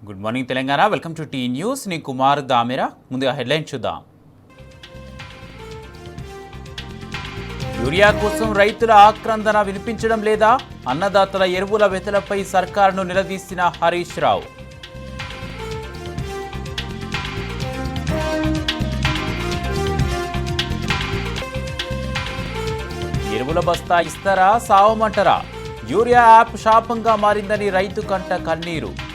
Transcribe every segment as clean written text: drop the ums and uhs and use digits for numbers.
Good morning Telangana. Welcome to T news. నేను కుమార్ దామెరా. ముందుగా headline చూద్దాం. యూరియా కోసం రైతుల ఆక్రందన వినిపించడం లేదా? అన్నదాతల ఎరువుల వెతలపై సర్కారును నిలదీసిన హరీష్ రావు. ఎరువుల బస్తా ఇస్తారా సావమంటారా? యూరియా యాప్ శాపంగా మారిందని రైతు కంట కన్నీరు.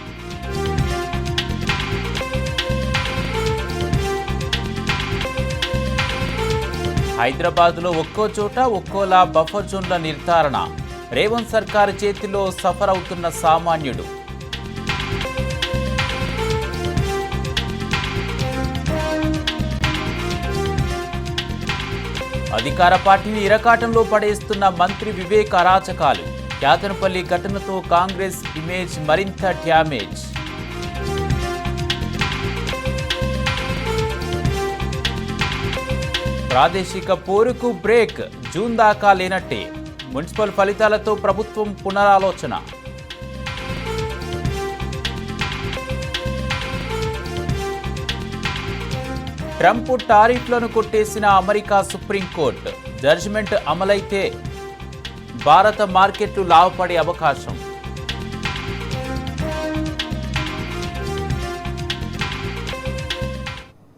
హైదరాబాద్లో ఒక్కో చోట ఒక్కోలా బఫర్ జోన్ల నిర్ధారణ. రేవంత్ సర్కారు చేతిలో సఫర్ అవుతున్న సామాన్యుడు. అధికార పార్టీని ఇరకాటంలో పడేస్తున్న మంత్రి వివేక్ అరాచకాలు. యాతనపల్లి ఘటనతో కాంగ్రెస్ ఇమేజ్ మరింత డ్యామేజ్. ప్రాదేశిక పోరుకు బ్రేక్. జూన్ దాకా లేనట్టే. మున్సిపల్ ఫలితాలతో ప్రభుత్వం పునరాలోచన. ట్రంప్ టారిఫ్లను కొట్టేసిన అమెరికా సుప్రీంకోర్టు. జడ్జిమెంట్ అమలైతే భారత మార్కెట్లు లాభపడే అవకాశం.